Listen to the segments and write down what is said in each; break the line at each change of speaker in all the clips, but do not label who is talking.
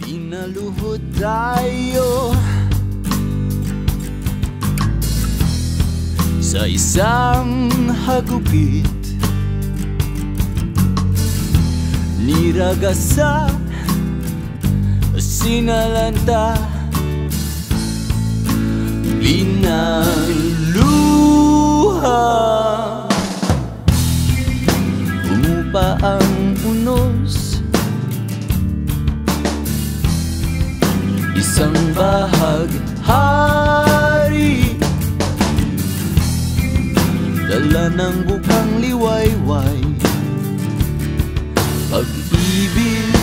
Pinaluhod tayo sa isang hagupit, niragasa, sinalanta, binaluha. Umupa ang unos, isang bahaghari, dala ng bukang liwayway, pag-ibig,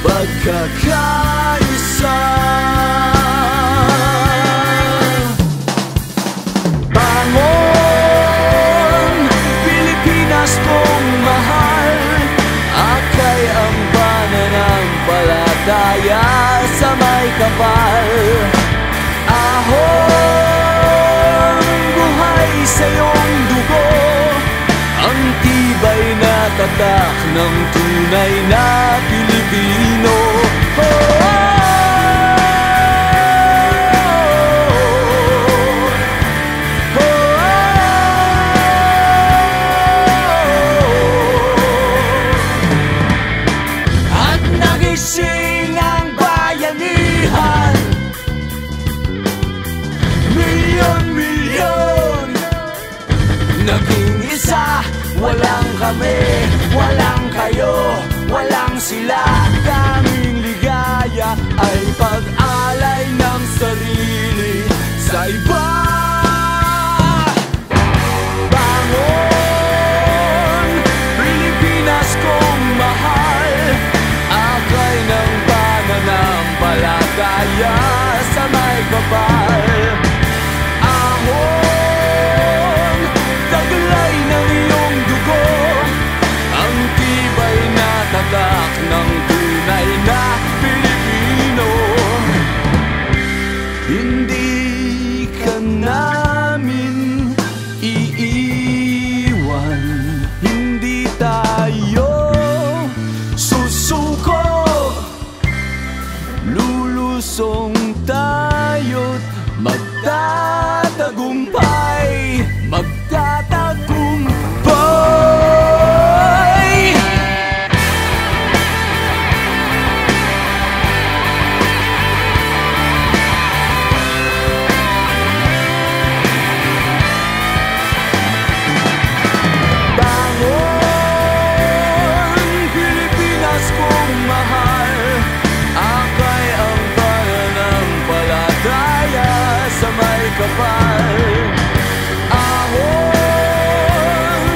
pagkakaisa. Bangon, Pilipinas kong mahal, akay ang pananampalataya sa may kapal. Ahon, buhay sa iyong dugo, ang tibay na tatak ng tunay na Pilipino. At nagising ang bayanihan, milyon-milyon, naging isa. Walang kami, walang kayo, walang sila. Kaming ligaya ay pag-alay ng sarili sa iba. Bangon, Pilipinas kong mahal, akay ng pananampalataya sa may kapal. Ahon, taglay ng iyong dugo, ang tibay na tatak ng tunay na Pilipino. Hindi ka namin iiwan, hindi tayo susuko, lulusong tayo't magtatagumpay, magtatagumpay. Bangon, Pilipinas kong mahal, akay ang pananampalataya sa may kapal. Ahon,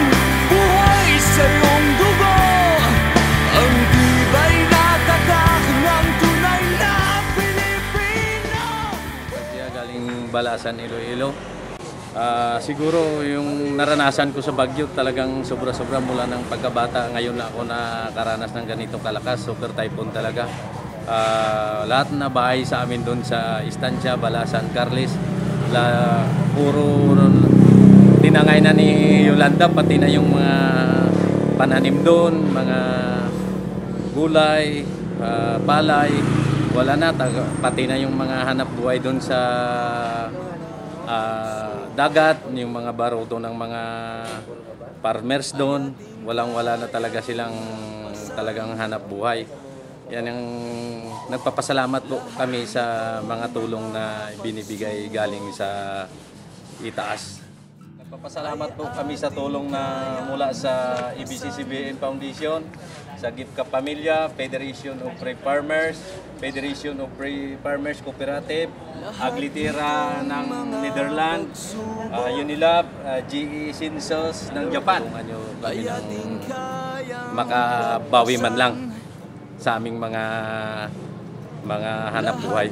buhay sa iyong dugo, ang tibay na tatak ng tunay na Pilipino.
Kaya galing Balasan, Iloilo. Siguro yung naranasan ko sa Baguio talagang sobra-sobra mula ng pagkabata. Ngayon na ako nakaranas ng ganitong kalakas, super typhoon talaga. Lahat na bahay sa amin doon sa Estancia, Balasan, Carles, puro tinangay na ni Yolanda, pati na yung mga pananim doon, mga gulay, palay, wala na, pati na yung mga hanap buhay doon sa dagat, yung mga baruto ng mga farmers doon, walang-wala na talaga silang talagang hanap buhay. Yan ang nagpapasalamat po kami sa mga tulong na binibigay galing sa itaas. Nagpapasalamat po kami sa tulong na mula sa EBC-CBN Foundation, sa Gift Ka Pamilya, Federation of Free Farmers, Federation of Free Farmers Cooperative, Aglitera ng Netherlands, Unilab, GE Shinsos ng Japan. Ano kami ng makabawi man lang sa aming mga hanap buhay.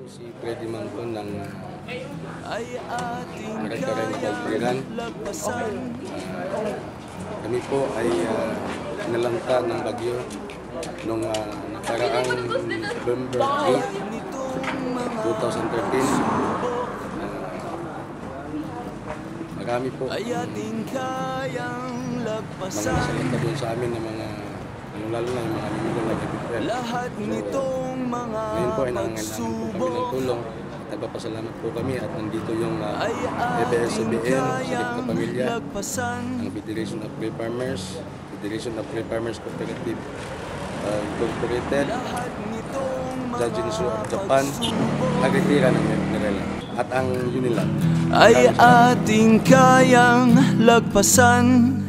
Si Freddy Mangkon ng Maragkaray na Pagpiran. Kami po ay nalanta ng bagyo noong nakaraang November 8, 2013. Marami po mga nasalita doon sa amin ng mga lalo na yung mga miyembro ng FFF.
Lahat nitong mga
Ngayon po ay nangangailangan po kami ng tulong. Nagpapasalamat po kami at nandito yung ABS-CBN, Sakit na Pamilya, ang Federation of Free Farmers, Federation of Free Farmers Cooperative Incorporated, Jajinsu of Japan, Agritira ng Mineral at ang Unilag
ay ating kayang lagpasan.